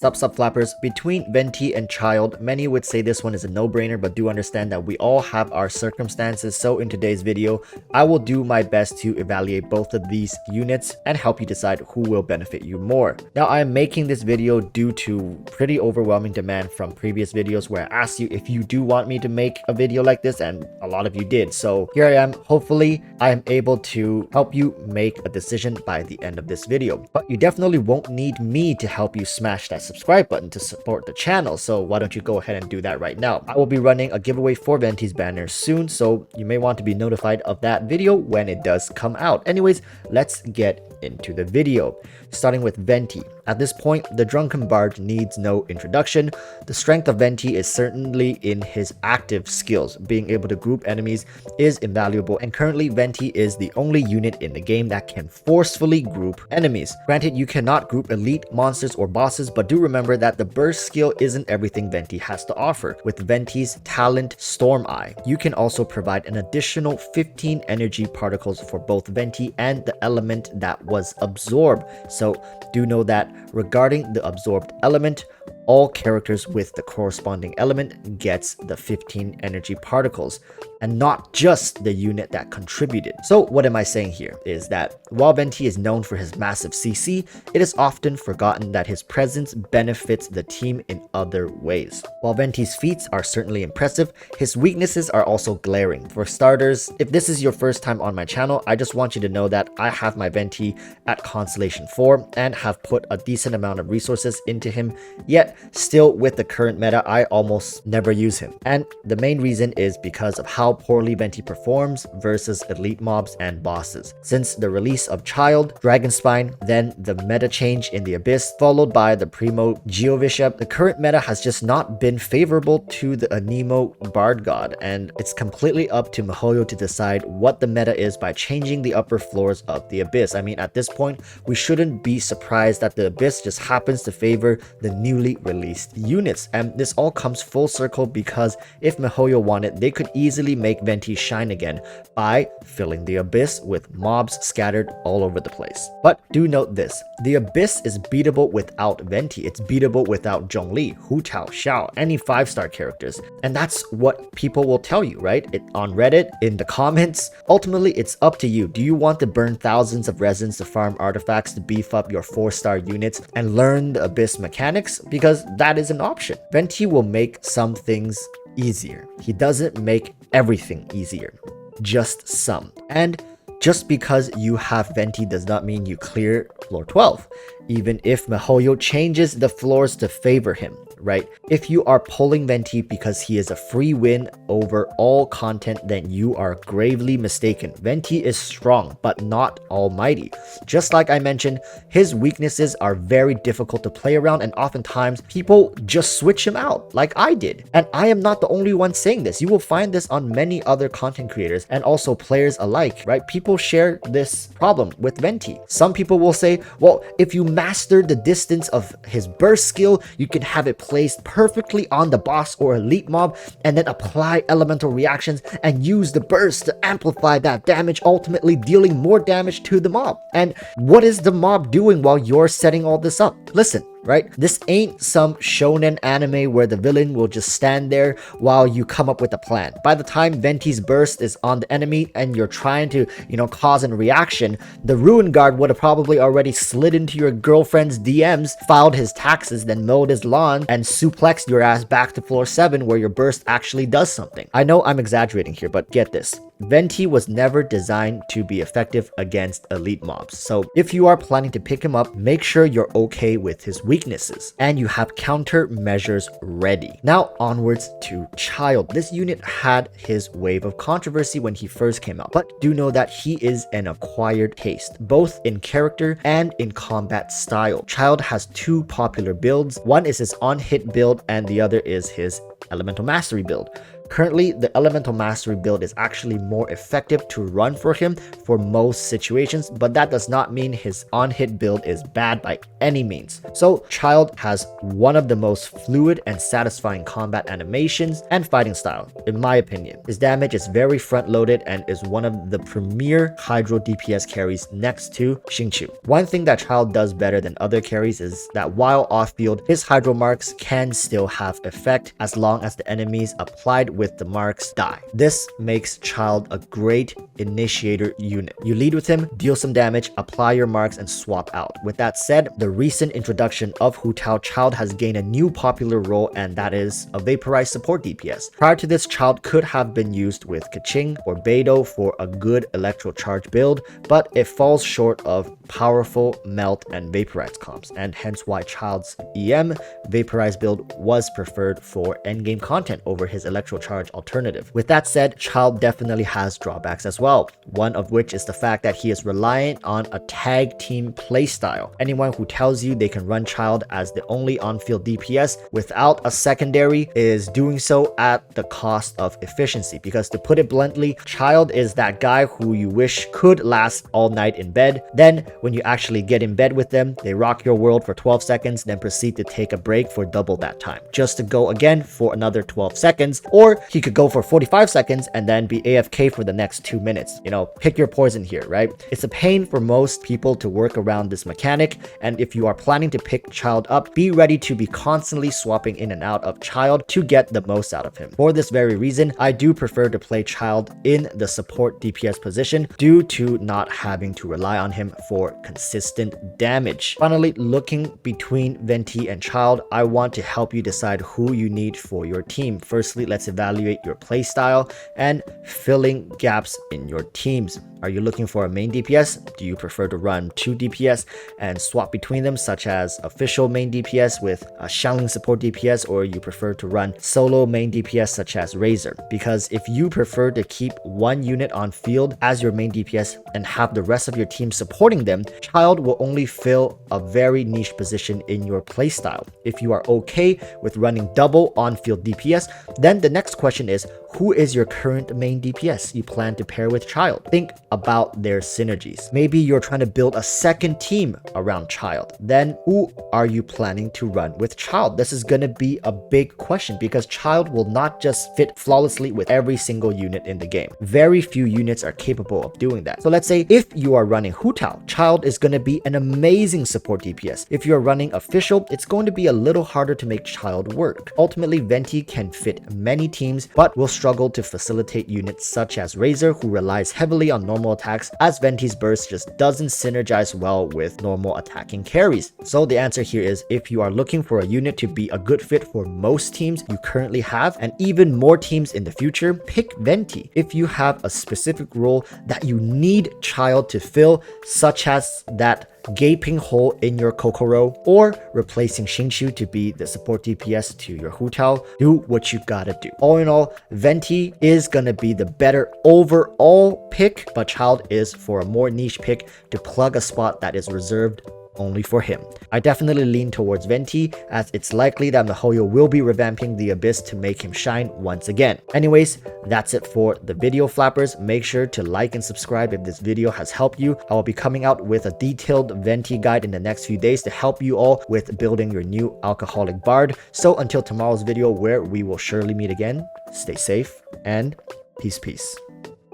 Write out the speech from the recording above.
Sup flappers, between Venti and Childe, many would say this one is a no-brainer, but do understand that we all have our circumstances. So in today's video, I will do my best to evaluate both of these units and help you decide who will benefit you more. Now, I am making this video due to pretty overwhelming demand from previous videos where I asked you if you do want me to make a video like this, and a lot of you did. So here I am. Hopefully, I am able to help you make a decision by the end of this video. But you definitely won't need me to help you smash that subscribe button to support the channel, so why don't you go ahead and do that right now. I will be running a giveaway for Venti's banner soon, so you may want to be notified of that video when it does come out. Anyways, let's get into the video. Starting with Venti. At this point, the Drunken Bard needs no introduction. The strength of Venti is certainly in his active skills. Being able to group enemies is invaluable, and currently Venti is the only unit in the game that can forcefully group enemies. Granted, you cannot group elite monsters or bosses, but do remember that the burst skill isn't everything Venti has to offer. With Venti's talent Storm Eye, you can also provide an additional 15 energy particles for both Venti and the element that was absorbed. So do know that regarding the absorbed element, all characters with the corresponding element gets the 15 energy particles, and not just the unit that contributed. So what am I saying here is that while Venti is known for his massive CC, it is often forgotten that his presence benefits the team in other ways. While Venti's feats are certainly impressive, his weaknesses are also glaring. For starters, if this is your first time on my channel, I just want you to know that I have my Venti at Constellation 4 and have put a decent amount of resources into him, yet still with the current meta, I almost never use him. And the main reason is because of how poorly Venti performs versus elite mobs and bosses. Since the release of Childe, Dragonspine, then the meta change in the Abyss, followed by the Primo Geovisha, the current meta has just not been favorable to the Anemo Bard God, and it's completely up to miHoYo to decide what the meta is by changing the upper floors of the Abyss. I mean, at this point, we shouldn't be surprised that the Abyss just happens to favor the newly released units, and this all comes full circle because if miHoYo wanted, they could easily make Venti shine again by filling the Abyss with mobs scattered all over the place. But do note this, the Abyss is beatable without Venti. It's beatable without Zhongli, Hu Tao, Xiao, any 5-star characters, and that's what people will tell you, right? On Reddit, in the comments. Ultimately, it's up to you. Do you want to burn thousands of resins to farm artifacts to beef up your 4-star units and learn the Abyss mechanics? Because that is an option. Venti will make some things easier. He doesn't make everything easier, just some. And just because you have Venti does not mean you clear floor 12, even if miHoYo changes the floors to favor him, right? If you are pulling Venti because he is a free win over all content, then you are gravely mistaken. Venti is strong, but not almighty. Just like I mentioned, his weaknesses are very difficult to play around, and oftentimes people just switch him out, like I did. And I am not the only one saying this. You will find this on many other content creators and also players alike, right? People share this problem with Venti. Some people will say, well, if you master the distance of his burst skill, you can have it placed perfectly on the boss or elite mob and then apply elemental reactions and use the burst to amplify that damage, ultimately dealing more damage to the mob. And what is the mob doing while you're setting all this up? Listen, right? This ain't some shonen anime where the villain will just stand there while you come up with a plan. By the time Venti's burst is on the enemy and you're trying to, cause a reaction, the Ruin Guard would have probably already slid into your girlfriend's DMs, filed his taxes, then mowed his lawn, and suplexed your ass back to floor 7 where your burst actually does something. I know I'm exaggerating here, but get this. Venti was never designed to be effective against elite mobs. So if you are planning to pick him up, make sure you're okay with his weaknesses and you have countermeasures ready. Now onwards to Childe. This unit had his wave of controversy when he first came out, but do know that he is an acquired taste, both in character and in combat style. Childe has 2 popular builds. One is his on-hit build and the other is his elemental mastery build. Currently, the Elemental Mastery build is actually more effective to run for him for most situations, but that does not mean his on-hit build is bad by any means. So Childe has one of the most fluid and satisfying combat animations and fighting style, in my opinion. His damage is very front-loaded and is one of the premier Hydro DPS carries next to Xingqiu. One thing that Childe does better than other carries is that while off-field, his Hydro marks can still have effect as long as the enemies applied with the marks die. This makes Childe a great initiator unit. You lead with him, deal some damage, apply your marks, and swap out. With that said, the recent introduction of Hu Tao, Childe has gained a new popular role, and that is a vaporized support DPS. Prior to this, Childe could have been used with Keqing or Beidou for a good electro charge build, but it falls short of powerful melt and vaporized comps, and hence why Childe's EM vaporized build was preferred for endgame content over his electro charge alternative. With that said, Childe definitely has drawbacks as well, one of which is the fact that he is reliant on a tag team playstyle. Anyone who tells you they can run Childe as the only on-field DPS without a secondary is doing so at the cost of efficiency, because to put it bluntly, Childe is that guy who you wish could last all night in bed. Then when you actually get in bed with them, they rock your world for 12 seconds, then proceed to take a break for double that time, just to go again for another 12 seconds, or he could go for 45 seconds and then be AFK for the next 2 minutes. You know, pick your poison here, right? It's a pain for most people to work around this mechanic, and if you are planning to pick Childe up, be ready to be constantly swapping in and out of Childe to get the most out of him. For this very reason, I do prefer to play Childe in the support DPS position due to not having to rely on him for consistent damage. Finally, looking between Venti and Childe, I want to help you decide who you need for your team. Firstly, let's evaluate your playstyle and filling gaps in your teams. Are you looking for a main DPS? Do you prefer to run 2 DPS and swap between them, such as official main DPS with a Xiangling support DPS, or you prefer to run solo main DPS such as Razor? Because if you prefer to keep one unit on field as your main DPS and have the rest of your team supporting them, Childe will only fill a very niche position in your playstyle. If you are okay with running double on-field DPS, then the next question is, who is your current main DPS you plan to pair with Childe? Think about their synergies. Maybe you're trying to build a second team around Childe. Then who are you planning to run with Childe? This is going to be a big question, because Childe will not just fit flawlessly with every single unit in the game. Very few units are capable of doing that. So let's say if you are running Hu Tao, Childe is going to be an amazing support DPS. If you're running official, it's going to be a little harder to make Childe work. Ultimately, Venti can fit many teams, but will struggle to facilitate units such as Razor, who relies heavily on normal attacks, as Venti's burst just doesn't synergize well with normal attacking carries. So the answer here is, if you are looking for a unit to be a good fit for most teams you currently have, and even more teams in the future, pick Venti. If you have a specific role that you need Childe to fill, such as that gaping hole in your Kokoro, or replacing Xingqiu to be the support DPS to your Hu Tao, do what you gotta do. All in all, Venti is gonna be the better overall pick, but Childe is for a more niche pick to plug a spot that is reserved only for him. I definitely lean towards Venti, as it's likely that MiHoYo will be revamping the Abyss to make him shine once again. Anyways, that's it for the video, flappers. Make sure to like and subscribe if this video has helped you. I will be coming out with a detailed Venti guide in the next few days to help you all with building your new alcoholic bard. So until tomorrow's video, where we will surely meet again, stay safe and peace.